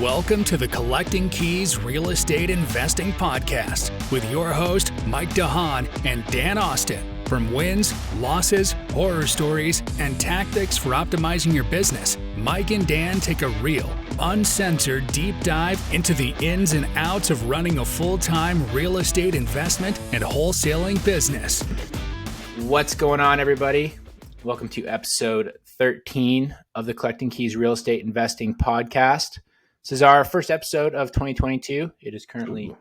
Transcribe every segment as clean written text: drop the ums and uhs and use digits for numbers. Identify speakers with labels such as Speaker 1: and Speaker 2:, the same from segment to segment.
Speaker 1: Welcome to the Collecting Keys Real Estate Investing Podcast with your host, Mike DeHaan and Dan Austin. From wins, losses, horror stories, and tactics for optimizing your business, Mike and Dan take a real, uncensored deep dive into the ins and outs of running a full-time real estate investment and wholesaling business.
Speaker 2: What's going on, everybody? Welcome to episode 13 of the Collecting Keys Real Estate Investing Podcast. This is our first episode of 2022. It is currently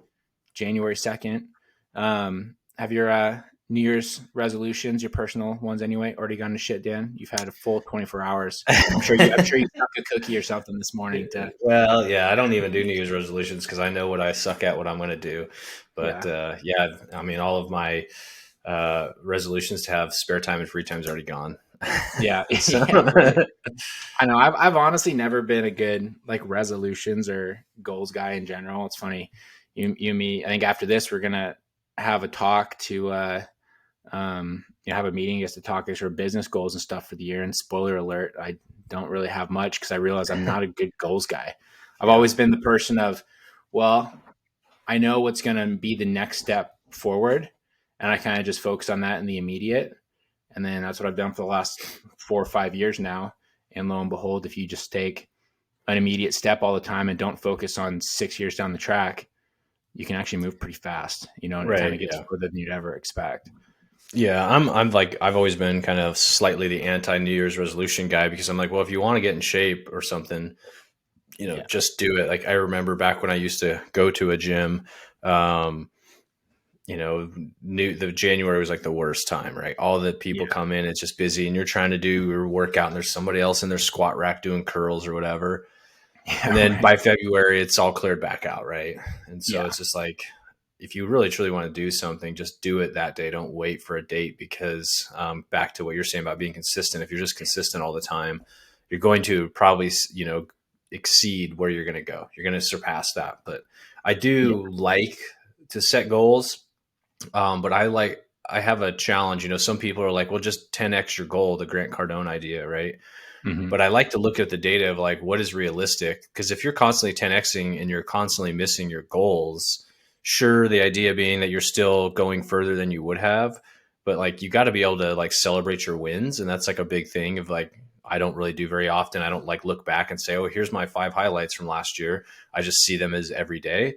Speaker 2: January 2nd. Have your New Year's resolutions, your personal ones anyway, already gone to shit, Dan? You've had a full 24 hours. I'm sure you took a cookie or something this morning.
Speaker 3: Well, yeah, I don't even do New Year's resolutions because I know what I suck at, what I'm going to do. But I mean, all of my resolutions to have spare time and free time is already gone.
Speaker 2: Yeah. I know. I've honestly never been a good resolutions or goals guy in general. It's funny. You and me, I think after this, we're going to have a talk to have a meeting just to talk our business goals and stuff for the year. And spoiler alert, I don't really have much because I realize I'm not a good goals guy. I've always been the person of, well, I know what's going to be the next step forward. And I kind of just focus on that in the immediate. And then that's what I've done for the last 4 or 5 years now. And lo and behold, if you just take an immediate step all the time and don't focus on 6 years down the track, you can actually move pretty fast, and it kind of gets further than you'd ever expect.
Speaker 3: Yeah, I'm like, I've always been kind of slightly the anti-New Year's resolution guy because I'm like, well, if you want to get in shape or something, just do it. Like I remember back when I used to go to a gym, the January was like the worst time, right? All the people come in, it's just busy and you're trying to do your workout and there's somebody else in their squat rack doing curls or whatever. Yeah, and then by February, it's all cleared back out, right? And so it's just like, if you really truly want to do something, just do it that day. Don't wait for a date because back to what you're saying about being consistent, if you're just consistent all the time, you're going to probably, exceed where you're going to go. You're going to surpass that. But I do like to set goals, but I have a challenge. Some people are like, well, just 10x your goal, the Grant Cardone idea, right? Mm-hmm. But I like to look at the data of like, what is realistic? Because if you're constantly 10xing and you're constantly missing your goals, sure, the idea being that you're still going further than you would have, but like, you got to be able to like celebrate your wins. And that's like a big thing of like, I don't really do very often. I don't like look back and say, oh, here's my 5 highlights from last year. I just see them as every day.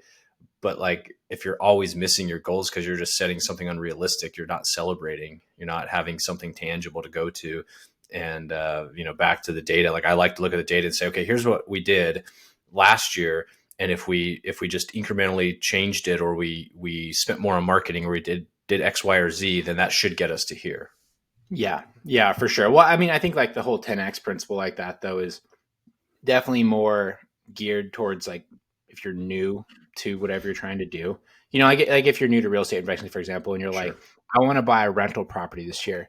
Speaker 3: But like, if you're always missing your goals because you're just setting something unrealistic, you're not celebrating, you're not having something tangible to go to. And, back to the data, like I like to look at the data and say, okay, here's what we did last year. And if we just incrementally changed it, or we spent more on marketing, or we did X, Y, or Z, then that should get us to here.
Speaker 2: Yeah, for sure. Well, I mean, I think like the whole 10X principle like that though is definitely more geared towards like, if you're new to whatever you're trying to do, like if you're new to real estate investing, for example, and you're like, I want to buy a rental property this year.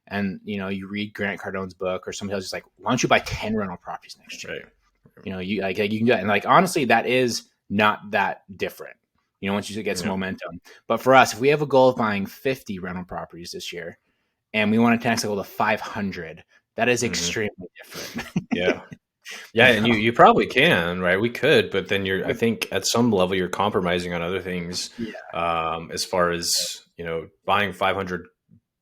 Speaker 2: And, you read Grant Cardone's book or somebody else is like, why don't you buy 10 rental properties next year? Right. You can do that. And like, honestly, that is not that different, once you get some momentum. But for us, if we have a goal of buying 50 rental properties this year and we want to 10x the goal to 500, that is extremely different.
Speaker 3: Yeah. Yeah. And you probably can, right? We could, but then I think at some level you're compromising on other things. As far as, buying 500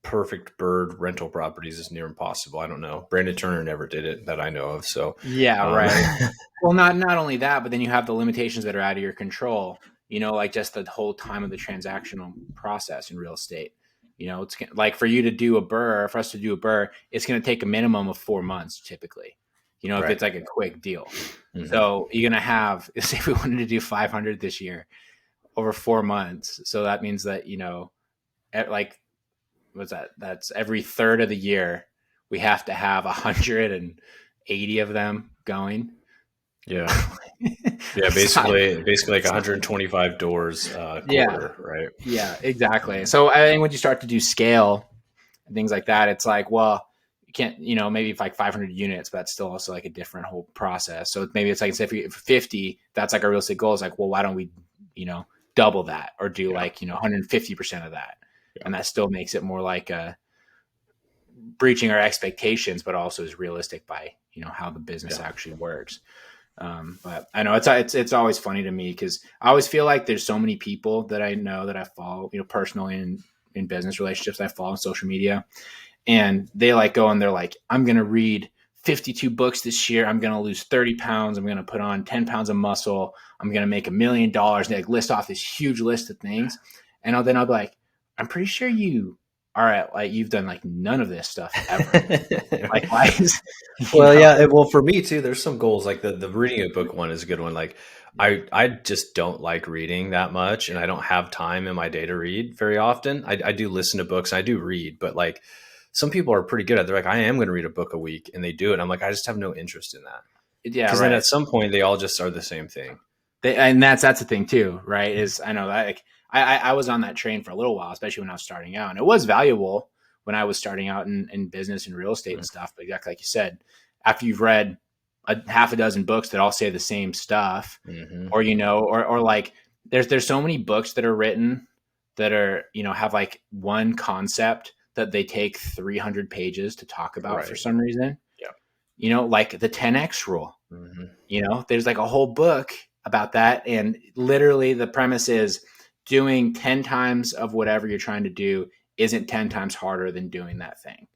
Speaker 3: perfect bird rental properties is near impossible. I don't know. Brandon Turner never did it that I know of. So
Speaker 2: right. Well, not only that, but then you have the limitations that are out of your control, like just the whole time of the transactional process in real estate. It's like for us to do a BRRRR, it's going to take a minimum of 4 months typically, if it's like a quick deal. Mm-hmm. So you're going to have, say if we wanted to do 500 this year over 4 months. So that means that, what's that? That's every third of the year we have to have 180 of them going.
Speaker 3: Yeah. Yeah. Basically like 125 doors quarter, right?
Speaker 2: Yeah, exactly. So I think when you start to do scale and things like that, it's like, well, you can't, maybe it's like 500 units, but that's still also like a different whole process. So maybe it's like, say if 50, that's like our real estate goal. It's like, well, why don't we, double that or do 150% of that? And that still makes it more like breaching our expectations, but also is realistic by, how the business actually works. But I know it's always funny to me because I always feel like there's so many people that I know that I follow, personally and in business relationships I follow on social media, and they like go and they're like, I'm going to read 52 books this year. I'm going to lose 30 pounds. I'm going to put on 10 pounds of muscle. I'm going to make $1 million. They like list off this huge list of things. And then I'll be like, I'm pretty sure you've done like none of this stuff ever. Like, why is,
Speaker 3: well, yeah. Well, for me too, there's some goals like the reading a book one is a good one. Like I just don't like reading that much, and I don't have time in my day to read very often. I do listen to books. I do read, but like some people are pretty good at it. They're like, I am going to read a book a week, and they do it. I'm like, I just have no interest in that.
Speaker 2: Yeah.
Speaker 3: Because then at some point they all just are the same thing.
Speaker 2: And that's the thing too, right? Is I know that like I was on that train for a little while, especially when I was starting out, and it was valuable when I was starting out in business and real estate and stuff. But exactly like you said, after you've read a half a dozen books that all say the same stuff, or like there's so many books that are written that are have like one concept that they take 300 pages to talk about for some reason.
Speaker 3: Yeah,
Speaker 2: like the 10x rule. There's like a whole book about that, and literally the premise is doing 10 times of whatever you're trying to do isn't 10 times harder than doing that thing.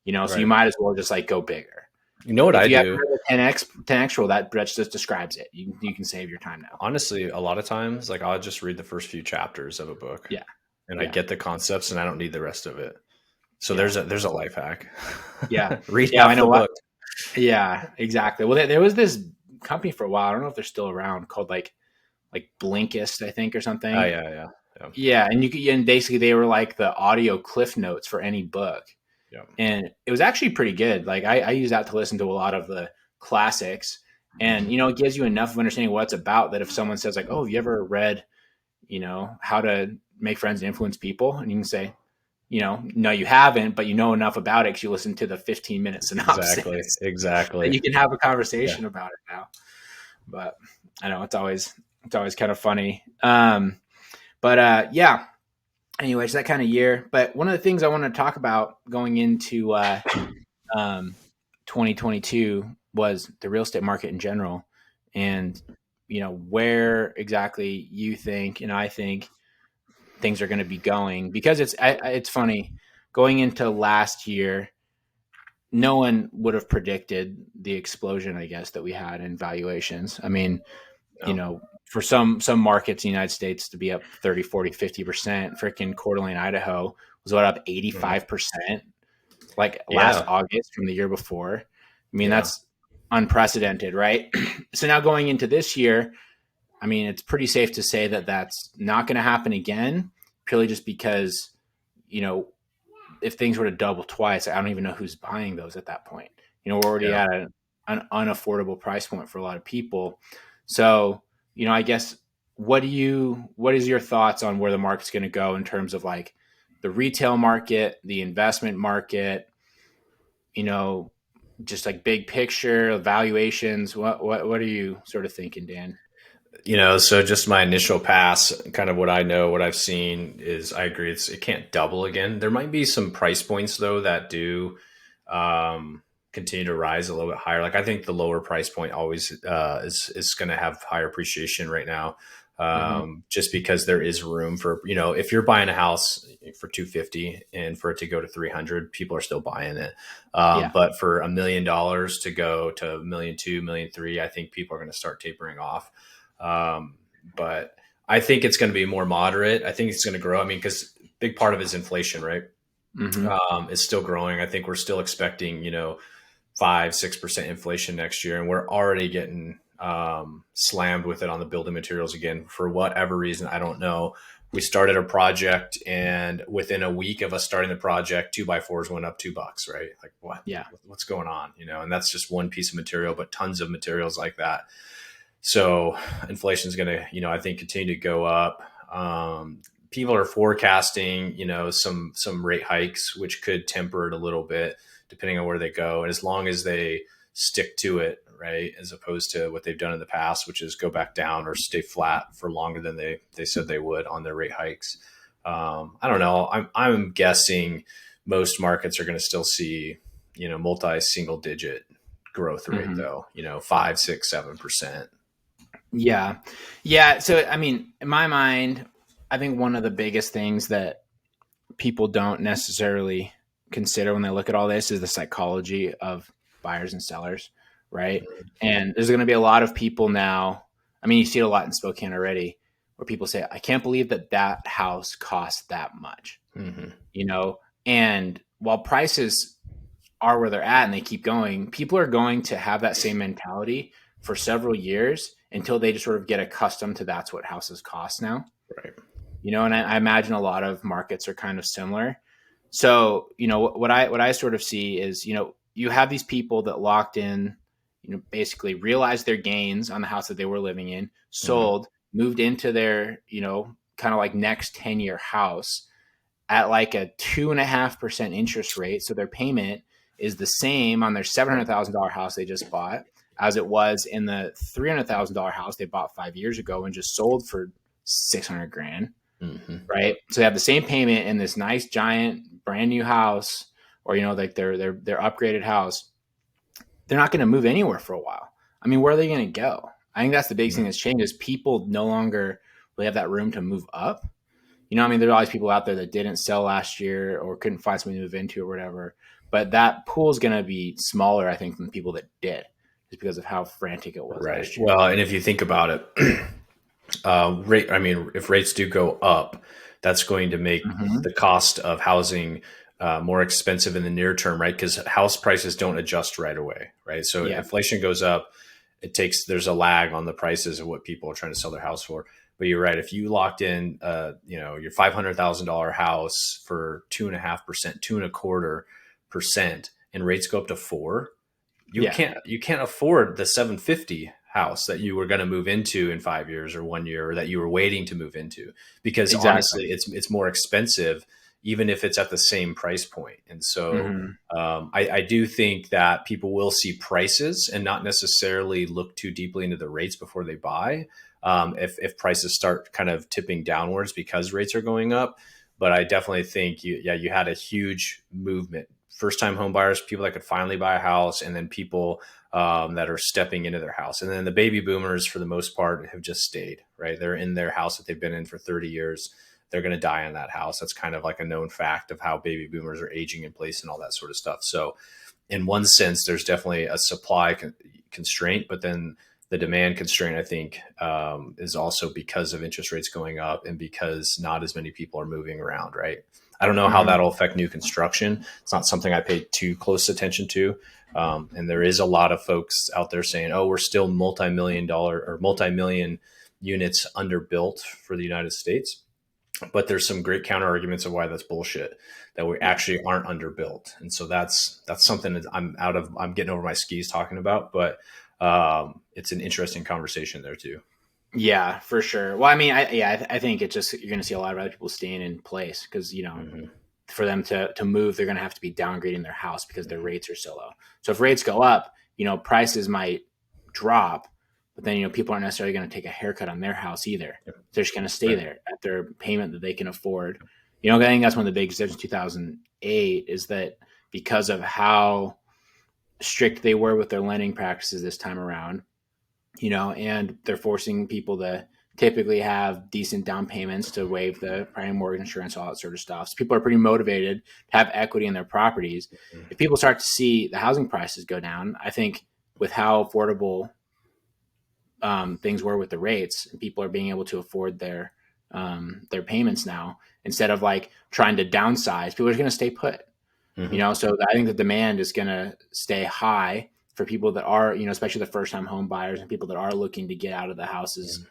Speaker 2: So you might as well just like go bigger.
Speaker 3: You know what I do?
Speaker 2: The 10x rule, that just describes it. You can save your time now.
Speaker 3: Honestly, a lot of times, like I'll just read the first few chapters of a book.
Speaker 2: Yeah.
Speaker 3: And I get the concepts and I don't need the rest of it. So there's a life hack.
Speaker 2: Yeah.
Speaker 3: Read half the book.
Speaker 2: Yeah, exactly. Well, there was this company for a while. I don't know if they're still around, called like Blinkist, I think, or something.
Speaker 3: Oh yeah.
Speaker 2: Yeah, and basically they were like the audio cliff notes for any book.
Speaker 3: Yeah.
Speaker 2: And it was actually pretty good. Like I use that to listen to a lot of the classics, and it gives you enough of understanding what it's about that if someone says like, "Oh, have you ever read, How to Make Friends and Influence People?" and you can say, no, you haven't, but you know enough about it because you listen to the 15-minute synopsis.
Speaker 3: Exactly.
Speaker 2: You can have a conversation about it now. But I know it's always kind of funny. Yeah. Anyways, that kind of year. But one of the things I want to talk about going into 2022 was the real estate market in general, and where exactly you think and I think things are going to be going, because it's funny going into last year, no one would have predicted the explosion, I guess, that we had in valuations. I mean, for some markets in the United States to be up 30, 40, 50%, freaking Coeur d'Alene, Idaho was up 85%, like last August from the year before. I mean, that's unprecedented, right? So now going into this year, I mean, it's pretty safe to say that that's not going to happen again, purely just because, if things were to double twice, I don't even know who's buying those at that point. We're already at an unaffordable price point for a lot of people. So, I guess, what is your thoughts on where the market's going to go in terms of like the retail market, the investment market, just like big picture valuations? What are you sort of thinking, Dan?
Speaker 3: So just my initial pass, kind of what I know, what I've seen is I agree. It can't double again. There might be some price points though that do continue to rise a little bit higher. Like I think the lower price point always is going to have higher appreciation right now, just because there is room for, if you're buying a house for $250 and for it to go to 300, people are still buying it. But for $1 million to go to $1.2 million, $1.3 million, I think people are going to start tapering off. But I think it's going to be more moderate. I think it's going to grow. I mean, because big part of it is inflation, right? It's still growing. I think we're still expecting, 5-6% inflation next year. And we're already getting slammed with it on the building materials again, for whatever reason. I don't know. We started a project, and within a week of us starting the project, 2x4s went up $2, right? Like what?
Speaker 2: Yeah.
Speaker 3: What's going on? And that's just one piece of material, but tons of materials like that. So inflation is going to, I think, continue to go up. People are forecasting, some rate hikes, which could temper it a little bit depending on where they go. And as long as they stick to it, right, as opposed to what they've done in the past, which is go back down or stay flat for longer than they said they would on their rate hikes. I don't know. I'm guessing most markets are going to still see, multi-single digit growth rate though, 5, 6, 7%.
Speaker 2: Yeah. Yeah. So, I mean, in my mind, I think one of the biggest things that people don't necessarily consider when they look at all this is the psychology of buyers and sellers, right? And there's going to be a lot of people now. I mean, you see it a lot in Spokane already, where people say, I can't believe that house costs that much, and while prices are where they're at and they keep going, people are going to have that same mentality for several years until they just sort of get accustomed to that's what houses cost now.
Speaker 3: Right.
Speaker 2: And I imagine a lot of markets are kind of similar. So, what I sort of see is, you have these people that locked in, basically realized their gains on the house that they were living in, sold, moved into their, kind of like next 10-year house at like a 2.5% interest rate. So their payment is the same on their $700,000 house they just bought as it was in the $300,000 house they bought 5 years ago and just sold for $600,000. Right. So they have the same payment in this nice, giant, brand new house, or, like their upgraded house. They're not going to move anywhere for a while. I mean, where are they going to go? I think that's the big thing that's changed is people no longer really have that room to move up. I mean, there are all these people out there that didn't sell last year or couldn't find something to move into or whatever. But that pool is going to be smaller, I think, than the people that did, just because of how frantic it was last year.
Speaker 3: Well, and if you think about it, if rates do go up, that's going to make the cost of housing more expensive in the near term, right? Because house prices don't adjust right away, right? So inflation goes up, there's a lag on the prices of what people are trying to sell their house for. But you're right. If you locked in, your $500,000 house for 2.5%, 2.25%, and rates go up to 4%, you can't afford the 750 house that you were going to move into in 5 years or 1 year, or that you were waiting to move into, because honestly, it's more expensive, even if it's at the same price point. And so I do think that people will see prices and not necessarily look too deeply into the rates before they buy. If prices start kind of tipping downwards because rates are going up. But I definitely think you had a huge movement. First-time home buyers, people that could finally buy a house, and then people that are stepping into their house. And then the baby boomers, for the most part, have just stayed, right? They're in their house that they've been in for 30 years. They're going to die in that house. That's kind of like a known fact of how baby boomers are aging in place and all that sort of stuff. So in one sense, there's definitely a supply constraint, but then the demand constraint, I think, is also because of interest rates going up and because not as many people are moving around, right? I don't know how that'll affect new construction. It's not something I pay too close attention to. And there is a lot of folks out there saying, we're still multi-million units underbuilt for the United States. But there's some great counter arguments of why that's bullshit, that we actually aren't underbuilt. And so that's something that I'm getting over my skis talking about, but it's an interesting conversation there too.
Speaker 2: Yeah, for sure. Well, I mean, I think it's just, you're going to see a lot of other people staying in place because, for them to move, they're going to have to be downgrading their house because their rates are so low. So if rates go up, prices might drop, but then, people aren't necessarily going to take a haircut on their house either. They're just going to stay there at their payment that they can afford. I think that's one of the big decisions in 2008 is that because of how strict they were with their lending practices this time around, and they're forcing people to typically have decent down payments to waive the prime mortgage insurance, all that sort of stuff. So people are pretty motivated to have equity in their properties. If people start to see the housing prices go down, I think with how affordable things were with the rates, and people are being able to afford their payments now, instead of like trying to downsize, people are going to stay put. So I think the demand is going to stay high for people that are, especially the first time home buyers and people that are looking to get out of the houses,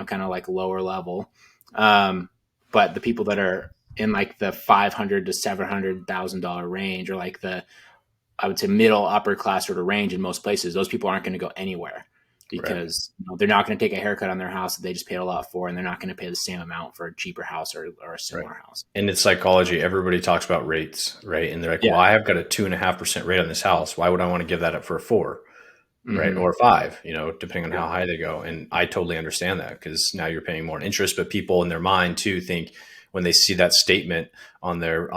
Speaker 2: kind of like lower level. But the people that are in like the $500,000 to $700,000 range, or like I would say middle upper class sort of range in most places, those people aren't going to go anywhere because they're not going to take a haircut on their house that they just paid a lot for, and they're not going to pay the same amount for a cheaper house or a similar house.
Speaker 3: And it's psychology. Everybody talks about rates, right? And they're like, well, I've got a 2.5% rate on this house. Why would I want to give that up for a 4%? Right. Or 5%, depending on how high they go. And I totally understand that, because now you're paying more in interest, but people in their mind too think, when they see that statement on their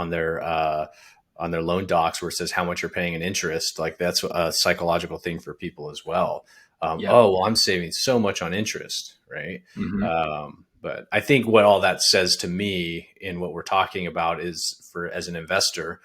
Speaker 3: on their loan docs where it says how much you're paying in interest. Like that's a psychological thing for people as well. Oh, well, I'm saving so much on interest, right? But I think what all that says to me in what we're talking about is as an investor,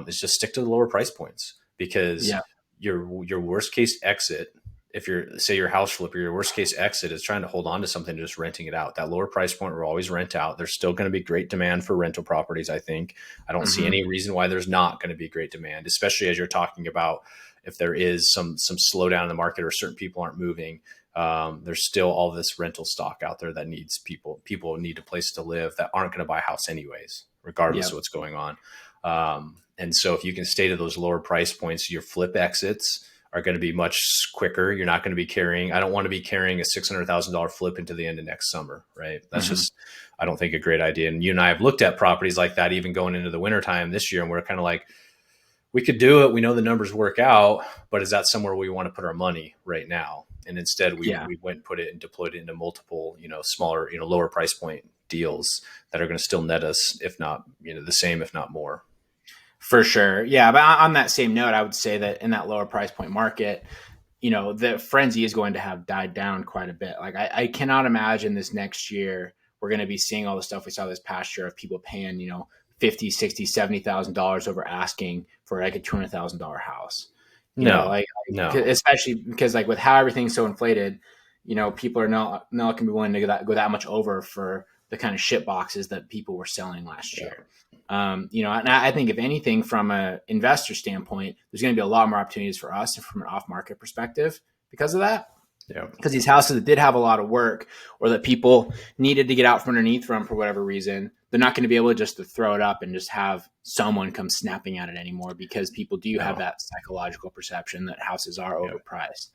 Speaker 3: is just stick to the lower price points, because your worst case exit, if say your house flipper, your worst case exit is trying to hold on to something, just renting it out. That lower price point will always rent out. There's still going to be great demand for rental properties. I think I don't see any reason why there's not going to be great demand, especially as you're talking about if there is some slowdown in the market or certain people aren't moving. There's still all this rental stock out there that needs people need a place to live that aren't going to buy a house anyways, regardless of what's going on. And so if you can stay to those lower price points, your flip exits are going to be much quicker. You're not going to be carrying, I don't want to be carrying a $600,000 flip into the end of next summer, right? That's just, I don't think a great idea. And you and I have looked at properties like that, even going into the wintertime this year. And we're kind of like, we could do it. We know the numbers work out, but is that somewhere we want to put our money right now? And instead we went and put it and deployed it into multiple, smaller, lower price point deals that are going to still net us, if not, the same, if not more.
Speaker 2: For sure. Yeah. But on that same note, I would say that in that lower price point market, the frenzy is going to have died down quite a bit. Like I cannot imagine this next year, we're going to be seeing all the stuff we saw this past year of people paying, $50,000, $60,000, $70,000 over asking for like a $200,000 house. No, especially because like with how everything's so inflated, people are not going to be willing to go that much over for the kind of shit boxes that people were selling last year. And I think if anything, from an investor standpoint, there's going to be a lot more opportunities for us from an off-market perspective because of that. Yeah. Because these houses that did have a lot of work or that people needed to get out from underneath from for whatever reason, they're not going to be able to throw it up and just have someone come snapping at it anymore, because people do have that psychological perception that houses are overpriced.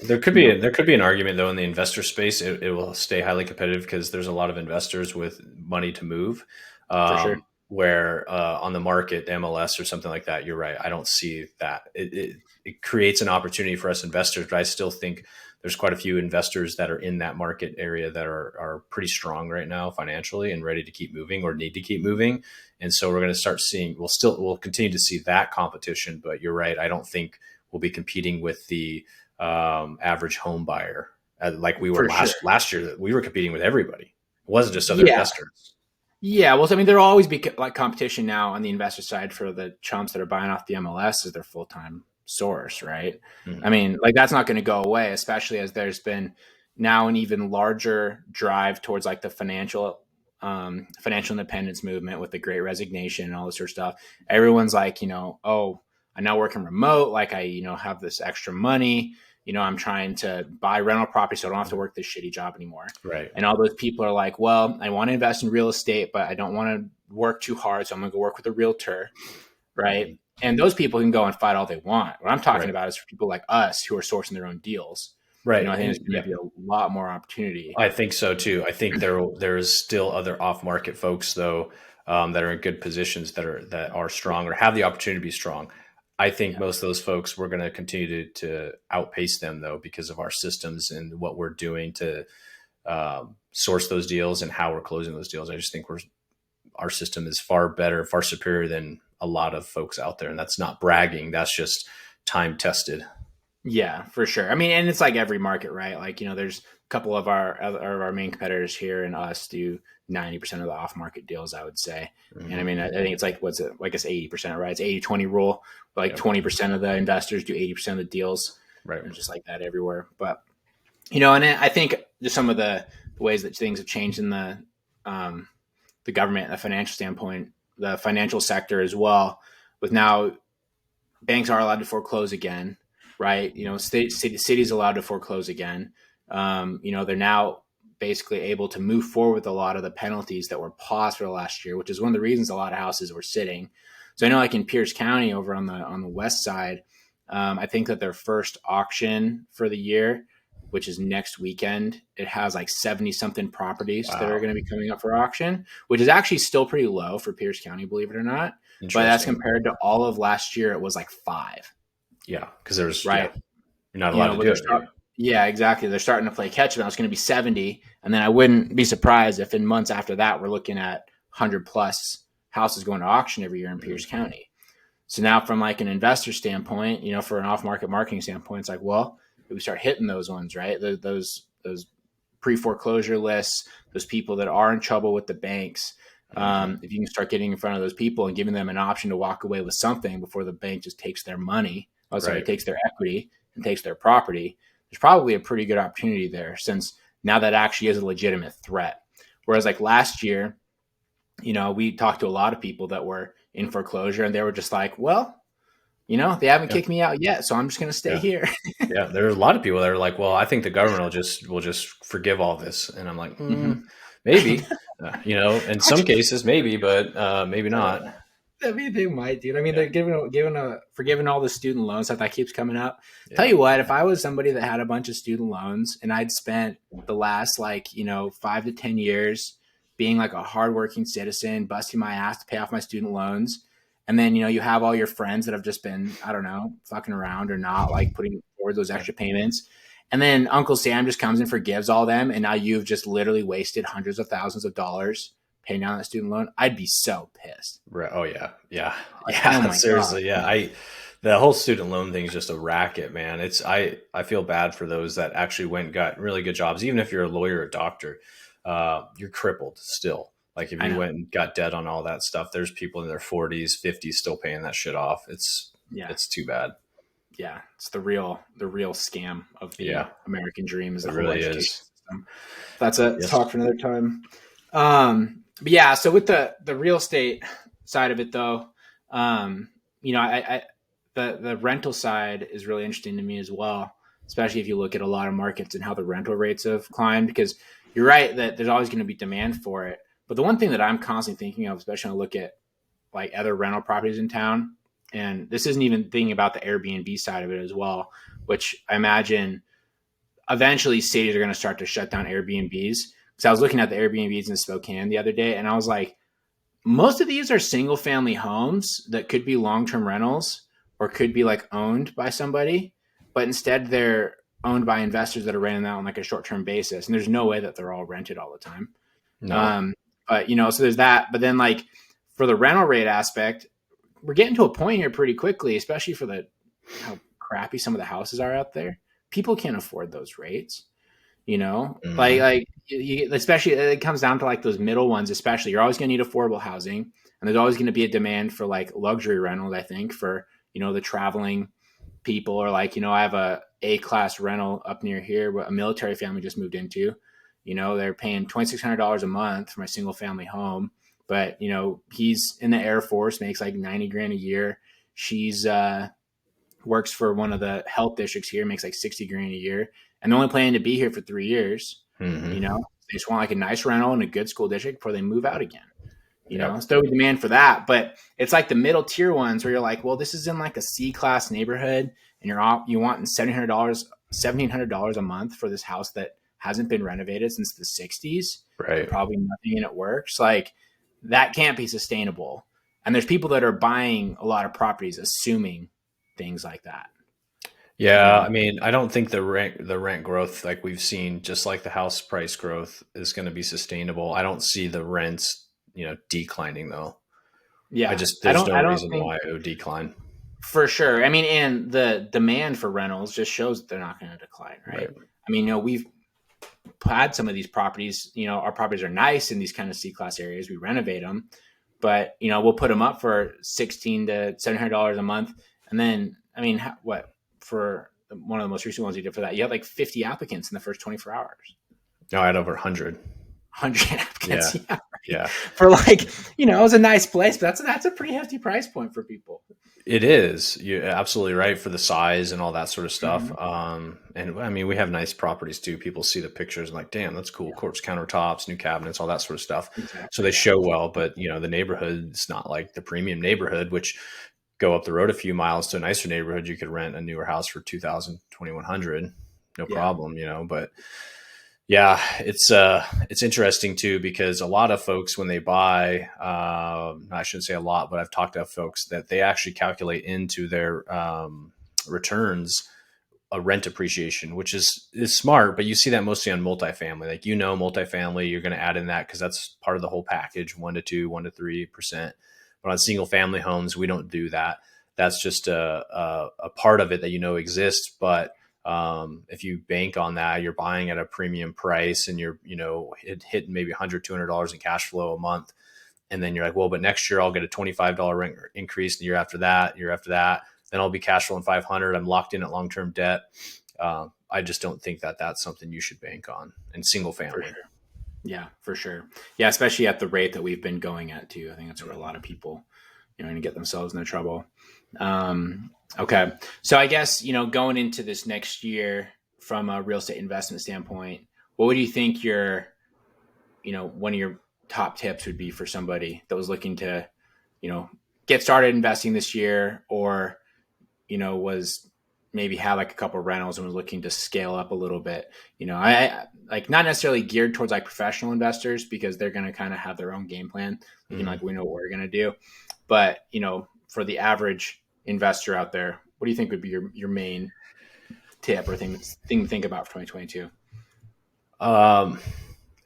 Speaker 3: There could be an argument though in the investor space. It will stay highly competitive because there's a lot of investors with money to move. For sure. Where on the market, MLS or something like that, you're right. I don't see that. It creates an opportunity for us investors, but I still think there's quite a few investors that are in that market area that are pretty strong right now financially and ready to keep moving or need to keep moving. And so we're going to start seeing, we'll continue to see that competition, but you're right. I don't think we'll be competing with the average home buyer like we were last year. That we were competing with everybody. It wasn't just other investors.
Speaker 2: Yeah, well, I mean, there'll always be like competition now on the investor side for the chumps that are buying off the MLS as their full-time source, right? I mean, like that's not going to go away, especially as there's been now an even larger drive towards like the financial independence movement with the Great Resignation and all this sort of stuff. Everyone's like, oh, I'm now working remote. Like I, have this extra money. I'm trying to buy rental property so I don't have to work this shitty job anymore.
Speaker 3: Right.
Speaker 2: And all those people are like, well, I want to invest in real estate, but I don't want to work too hard. So I'm going to go work with a realtor. Right. And those people can go and fight all they want. What I'm talking about is for people like us who are sourcing their own deals.
Speaker 3: Right.
Speaker 2: I think there's going to be a lot more opportunity.
Speaker 3: I think so too. I think there's still other off-market folks though, that are in good positions that are strong or have the opportunity to be strong. I think most of those folks, we're going to continue to outpace them though, because of our systems and what we're doing to source those deals and how we're closing those deals. I just think our system is far better, far superior than a lot of folks out there. And that's not bragging. That's just time tested.
Speaker 2: Yeah, for sure. I mean, and it's like every market, right? Like, there's a couple of our main competitors here and us do 90% of the off-market deals, I would say. And I mean, I think it's like, what's it? I guess 80%, right? It's 80-20 rule. But like 20% of the investors do 80% of the deals. Right. And just like that everywhere. But, and I think just some of the ways that things have changed in the government, the financial standpoint, the financial sector as well, with now banks are allowed to foreclose again, right? Cities allowed to foreclose again. They're now basically able to move forward with a lot of the penalties that were paused for the last year, which is one of the reasons a lot of houses were sitting. So I know like in Pierce County over on the west side, I think that their first auction for the year, which is next weekend, it has like 70 something properties that are going to be coming up for auction, which is actually still pretty low for Pierce County, believe it or not. But that's compared to all of last year. It was like 5.
Speaker 3: Yeah. Cause there's you're not allowed to do it.
Speaker 2: Yeah, exactly. They're starting to play catch up. Now it's going to be 70. And then I wouldn't be surprised if in months after that, we're looking at 100 plus houses going to auction every year in Pierce County. So now from like an investor standpoint, for an off-market marketing standpoint, it's like, well, if we start hitting those ones, right? Those pre-foreclosure lists, those people that are in trouble with the banks. If you can start getting in front of those people and giving them an option to walk away with something before the bank just takes their money, takes their equity and takes their property, there's probably a pretty good opportunity there, since now that actually is a legitimate threat. Whereas like last year, we talked to a lot of people that were in foreclosure and they were just like, well, they haven't kicked me out yet, so I'm just going to stay here.
Speaker 3: Yeah. There are a lot of people that are like, well, I think the government will just forgive all this. And I'm like, maybe, in some cases, maybe, but maybe not.
Speaker 2: I mean, they might, dude. I mean, they're forgiving all the student loans stuff that keeps coming up. Tell you what, if I was somebody that had a bunch of student loans and I'd spent the last 5 to 10 years being like a hardworking citizen, busting my ass to pay off my student loans, and then you have all your friends that have just been, I don't know, fucking around or not, like putting forward those extra payments, and then Uncle Sam just comes and forgives all them, and now you've just literally wasted hundreds of thousands of dollars paying down that student loan. I'd be so pissed.
Speaker 3: Right. Oh yeah. Yeah.
Speaker 2: Like,
Speaker 3: yeah. Seriously. God. Yeah. The whole student loan thing is just a racket, man. I feel bad for those that actually went and got really good jobs. Even if you're a lawyer or a doctor, you're crippled still. Like if you went and got debt on all that stuff, there's people in their 40s, 50s still paying that shit off. It's too bad.
Speaker 2: Yeah. It's the real scam of the American dream, is the whole education system. That's a talk for another time. But yeah, so with the real estate side of it though, the rental side is really interesting to me as well, especially if you look at a lot of markets and how the rental rates have climbed, because you're right that there's always going to be demand for it. But the one thing that I'm constantly thinking of, especially when I look at like other rental properties in town, and this isn't even thinking about the Airbnb side of it as well, which I imagine eventually cities are going to start to shut down Airbnbs. Because I was looking at the Airbnbs in Spokane the other day, and I was like, most of these are single family homes that could be long-term rentals or could be like owned by somebody, but instead they're owned by investors that are renting that on like a short-term basis. And there's no way that they're all rented all the time. No. But so there's that. But then like for the rental rate aspect, we're getting to a point here pretty quickly, especially for how crappy some of the houses are out there. People can't afford those rates. Like especially it comes down to like those middle ones, especially. You're always going to need affordable housing, and there's always going to be a demand for like luxury rentals, I think, for, the traveling people, or like, I have a class rental up near here, where a military family just moved into, they're paying $2,600 a month for my single family home. But, he's in the Air Force, makes like 90 grand a year. She's, works for one of the health districts here, makes like 60 grand a year. And they're only planning to be here for 3 years. They just want like a nice rental in a good school district before they move out again. Still demand for that. But it's like the middle tier ones where you're like, well, this is in like a C-class neighborhood, and you want $1,700 a month for this house that hasn't been renovated since the 60s.
Speaker 3: Right.
Speaker 2: Probably nothing in it works. Like that can't be sustainable. And there's people that are buying a lot of properties assuming things like that.
Speaker 3: Yeah, I mean, I don't think the rent growth like we've seen, just like the house price growth, is going to be sustainable. I don't see the rents, declining though. Yeah, there's no reason why it would decline.
Speaker 2: For sure. I mean, and the demand for rentals just shows that they're not going to decline, right? I mean, we've had some of these properties. Our properties are nice in these kind of C-class areas. We renovate them, but we'll put them up for $1,600 to $700 a month, and then I mean, what? For one of the most recent ones you did for that, you had like 50 applicants in the first 24 hours.
Speaker 3: No, I had over 100
Speaker 2: applicants.
Speaker 3: Yeah. Yeah.
Speaker 2: For like, it was a nice place, but that's a pretty hefty price point for people.
Speaker 3: It is. You're absolutely right for the size and all that sort of stuff. And I mean, we have nice properties too. People see the pictures and like, damn, that's cool. Quartz countertops, new cabinets, all that sort of stuff. Exactly. So they show well, but the neighborhood's not like the premium neighborhood, which go up the road a few miles to a nicer neighborhood, you could rent a newer house for $2,000, $2,100, no problem, But yeah, it's interesting too, because a lot of folks when they buy, I shouldn't say a lot, but I've talked to folks that they actually calculate into their returns a rent appreciation, which is smart, but you see that mostly on multifamily. Like, multifamily, you're going to add in that because that's part of the whole package, 1 to 2, 1 to 3%. But on single family homes, we don't do that. That's just a part of it that exists. But if you bank on that, you're buying at a premium price, and you're hitting maybe $100, $200 in cash flow a month. And then you're like, well, but next year I'll get a $25 rent increase. The year after that, then I'll be cash flowing 500. I'm locked in at long-term debt. I just don't think that that's something you should bank on in single family.
Speaker 2: For sure. Yeah, for sure. Yeah, especially at the rate that we've been going at too. I think that's where a lot of people, going to get themselves into trouble. Okay. So I guess, going into this next year from a real estate investment standpoint, what would you think one of your top tips would be for somebody that was looking to, get started investing this year, or, was maybe had like a couple of rentals and was looking to scale up a little bit? I like not necessarily geared towards like professional investors, because they're going to kind of have their own game plan. Like, we know what we're going to do. But, for the average investor out there, what do you think would be your main tip or thing to think about for 2022?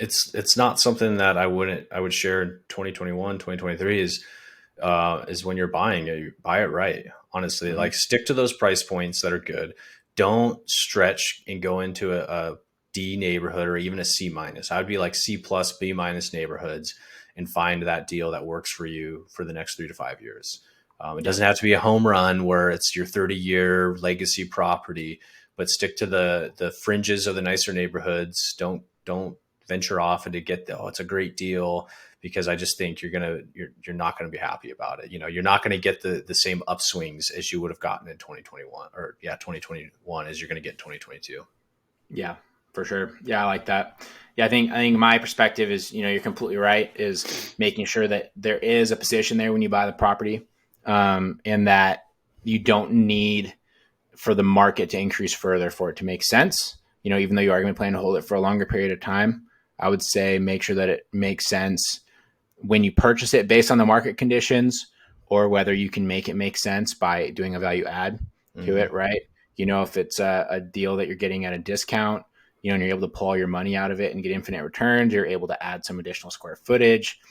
Speaker 3: It's not something that I would share in 2021, 2023 is when you're buying it, you buy it right. Honestly, like, stick to those price points that are good. Don't stretch and go into a D neighborhood or even a C minus. I would be like C plus, B minus neighborhoods, and find that deal that works for you for the next 3 to 5 years. It doesn't have to be a home run where it's your 30-year legacy property, but stick to the fringes of the nicer neighborhoods. Don't venture off and to get it's a great deal, because I just think you're not going to be happy about it. You're not going to get the same upswings as you would have gotten in 2021 as you're going to get in 2022.
Speaker 2: Yeah, for sure. Yeah, I like that. Yeah, I think my perspective is, you're completely right, is making sure that there is a position there when you buy the property, and that you don't need for the market to increase further for it to make sense. Even though you are going to plan to hold it for a longer period of time, I would say make sure that it makes sense when you purchase it based on the market conditions, or whether you can make it make sense by doing a value add to it, right? If it's a deal that you're getting at a discount, and you're able to pull your money out of it and get infinite returns, you're able to add some additional square footage,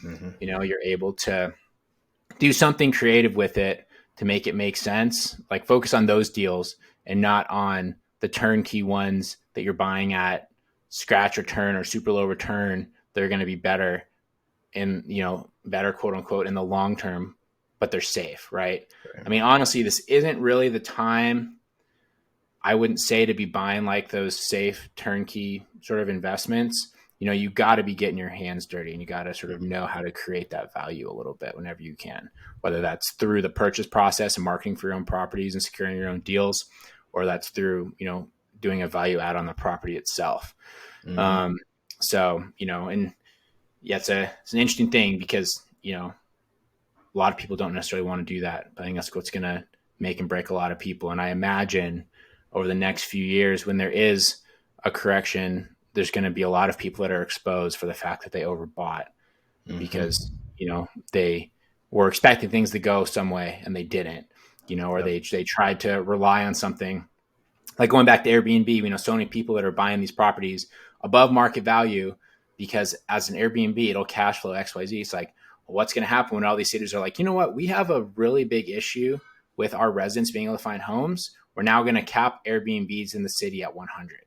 Speaker 2: you're able to do something creative with it to make it make sense. Like, focus on those deals and not on the turnkey ones that you're buying at scratch return or super low return. They're going to be better better, quote unquote, in the long term, but they're safe, right? I mean, honestly, this isn't really the time, I wouldn't say, to be buying like those safe turnkey sort of investments. You got to be getting your hands dirty, and you got to sort of know how to create that value a little bit whenever you can, whether that's through the purchase process and marketing for your own properties and securing your own deals, or that's through, doing a value add on the property itself. So, and yeah, it's an interesting thing, because, a lot of people don't necessarily want to do that, but I think that's what's going to make and break a lot of people. And I imagine over the next few years, when there is a correction, there's going to be a lot of people that are exposed for the fact that they overbought, because, they were expecting things to go some way and they didn't, or they tried to rely on something. Like, going back to Airbnb, we know so many people that are buying these properties above market value, because as an Airbnb, it'll cash flow XYZ. It's like, well, what's going to happen when all these cities are like, you know what, we have a really big issue with our residents being able to find homes. We're now going to cap Airbnbs in the city at 100.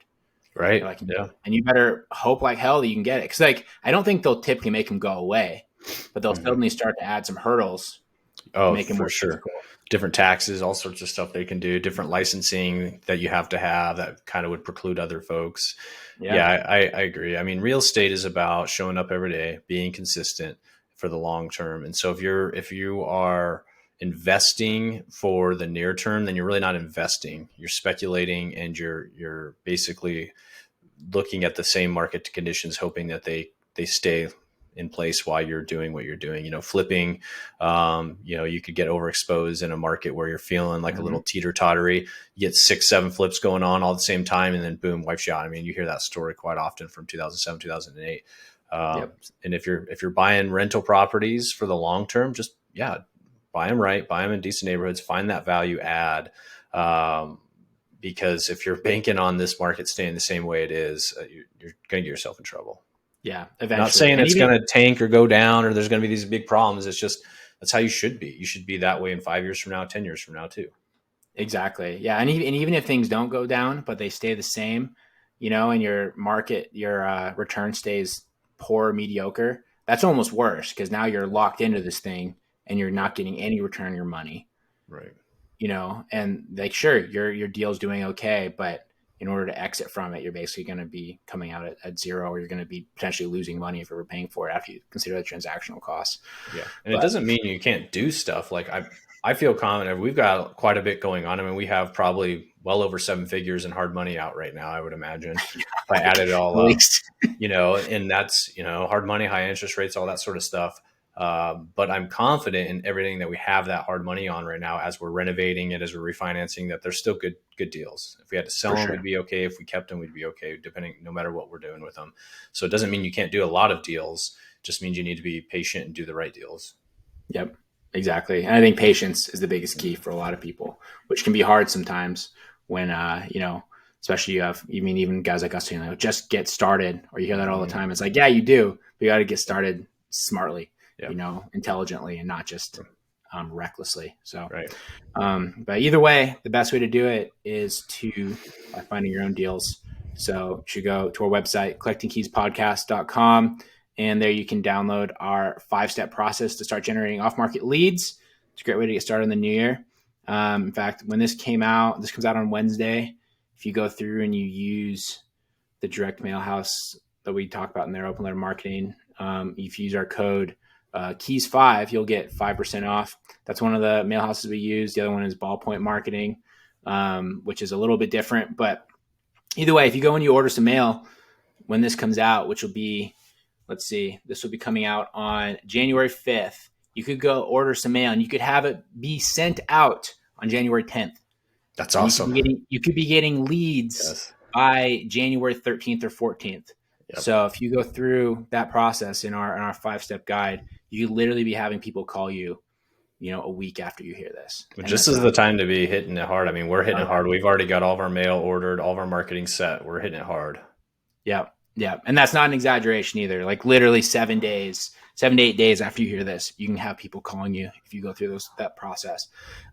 Speaker 3: Right.
Speaker 2: Like, yeah. And you better hope like hell that you can get it. Cause like, I don't think they'll typically make them go away, but they'll suddenly start to add some hurdles.
Speaker 3: Oh, make them for sure. Difficult. Different taxes, all sorts of stuff they can do, different licensing that you have to have that kind of would preclude other folks. Yeah, I agree. I mean, real estate is about showing up every day, being consistent for the long term. And so if you are investing for the near term, then you're really not investing. You're speculating, and you're basically looking at the same market conditions, hoping that they stay in place while you're doing what you're doing. Flipping, you could get overexposed in a market where you're feeling like a little teeter-tottery. You get 6-7 flips going on all at the same time, and then boom, wipes you out. I mean, you hear that story quite often from 2007, 2008. And if you're buying rental properties for the long term, just buy them right, buy them in decent neighborhoods, find that value add. because if you're banking on this market staying the same way it is, you're going to get yourself in trouble.
Speaker 2: Yeah. Eventually.
Speaker 3: I'm not saying it's going to tank or go down or there's going to be these big problems. It's just, that's how you should be. You should be that way in 5 years from now, 10 years from now too.
Speaker 2: Exactly. Yeah. And even if things don't go down, but they stay the same, and your market, your return stays poor or mediocre, that's almost worse because now you're locked into this thing and you're not getting any return on your money.
Speaker 3: Right.
Speaker 2: And like, sure, your deal's doing okay, but in order to exit from it, you're basically going to be coming out at zero, or you're going to be potentially losing money if you're paying for it after you consider the transactional costs.
Speaker 3: Yeah. And it doesn't mean you can't do stuff. Like I feel confident. We've got quite a bit going on. I mean, we have probably well over 7 figures in hard money out right now, I would imagine. If I added it all up, and that's, hard money, high interest rates, all that sort of stuff. But I'm confident in everything that we have that hard money on right now, as we're renovating it, as we're refinancing, that there's still good deals. If we had to sell them, we'd be okay. If we kept them, we'd be okay, no matter what we're doing with them. So it doesn't mean you can't do a lot of deals. It just means you need to be patient and do the right deals.
Speaker 2: Yep, exactly. And I think patience is the biggest key for a lot of people, which can be hard sometimes when, especially even guys like us, just get started, or you hear that all the time. It's like, yeah, you do, but you got to get started smartly. Intelligently, and not just recklessly. So,
Speaker 3: right.
Speaker 2: But either way, the best way to do it is by finding your own deals. So you should go to our website, collectingkeyspodcast.com, and there you can download our 5-step process to start generating off-market leads. It's a great way to get started in the new year. In fact, when this comes out on Wednesday. If you go through and you use the direct mail house that we talk about in their open letter marketing, if you use our code Keys 5, you'll get 5% off. That's one of the mail houses we use. The other one is Ballpoint Marketing, which is a little bit different. But either way, if you go and you order some mail when this comes out, which will be, this will be coming out on January 5th. You could go order some mail and you could have it be sent out on January 10th.
Speaker 3: That's awesome.
Speaker 2: You could be getting leads by January 13th or 14th. Yep. So if you go through that process in our 5-step guide, you could literally be having people call you, a week after you hear this.
Speaker 3: Just as the time to be hitting it hard. I mean, we're hitting it hard. We've already got all of our mail ordered, all of our marketing set. We're hitting it hard. Yeah.
Speaker 2: Yeah. And that's not an exaggeration either. Like literally 7 to 8 days after you hear this, you can have people calling you if you go through that process.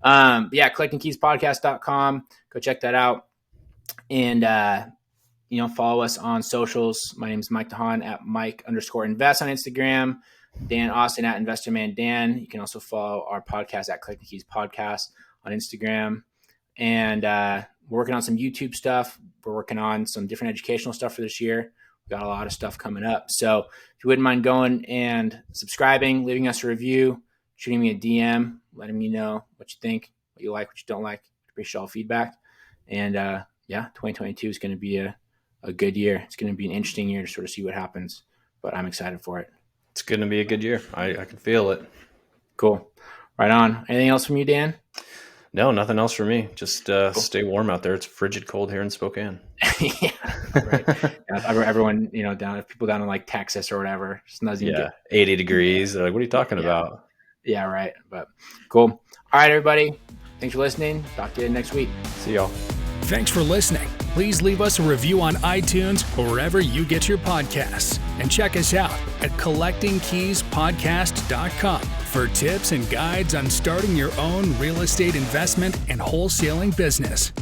Speaker 2: collectingkeyspodcast.com. Go check that out. And, follow us on socials. My name is Mike DeHaan at Mike_invest on Instagram. Dan Austin at InvestorManDan. You can also follow our podcast at Collecting Keys Podcast on Instagram. And we're working on some YouTube stuff. We're working on some different educational stuff for this year. We've got a lot of stuff coming up. So if you wouldn't mind going and subscribing, leaving us a review, shooting me a DM, letting me know what you think, what you like, what you don't like. Appreciate all feedback. And 2022 is going to be a good year. It's going to be an interesting year to sort of see what happens, but I'm excited for it.
Speaker 3: It's going to be a good year. I can feel it.
Speaker 2: Cool. Right on. Anything else from you, Dan?
Speaker 3: No, nothing else for me. Just cool. Stay warm out there. It's frigid cold here in Spokane.
Speaker 2: Yeah, right. Everyone, people down in like Texas or whatever.
Speaker 3: 80 degrees. They're like, what are you talking about?
Speaker 2: Yeah, right. But cool. All right, everybody. Thanks for listening. Talk to you next week.
Speaker 3: See y'all.
Speaker 1: Thanks for listening. Please leave us a review on iTunes or wherever you get your podcasts. And check us out at collectingkeyspodcast.com for tips and guides on starting your own real estate investment and wholesaling business.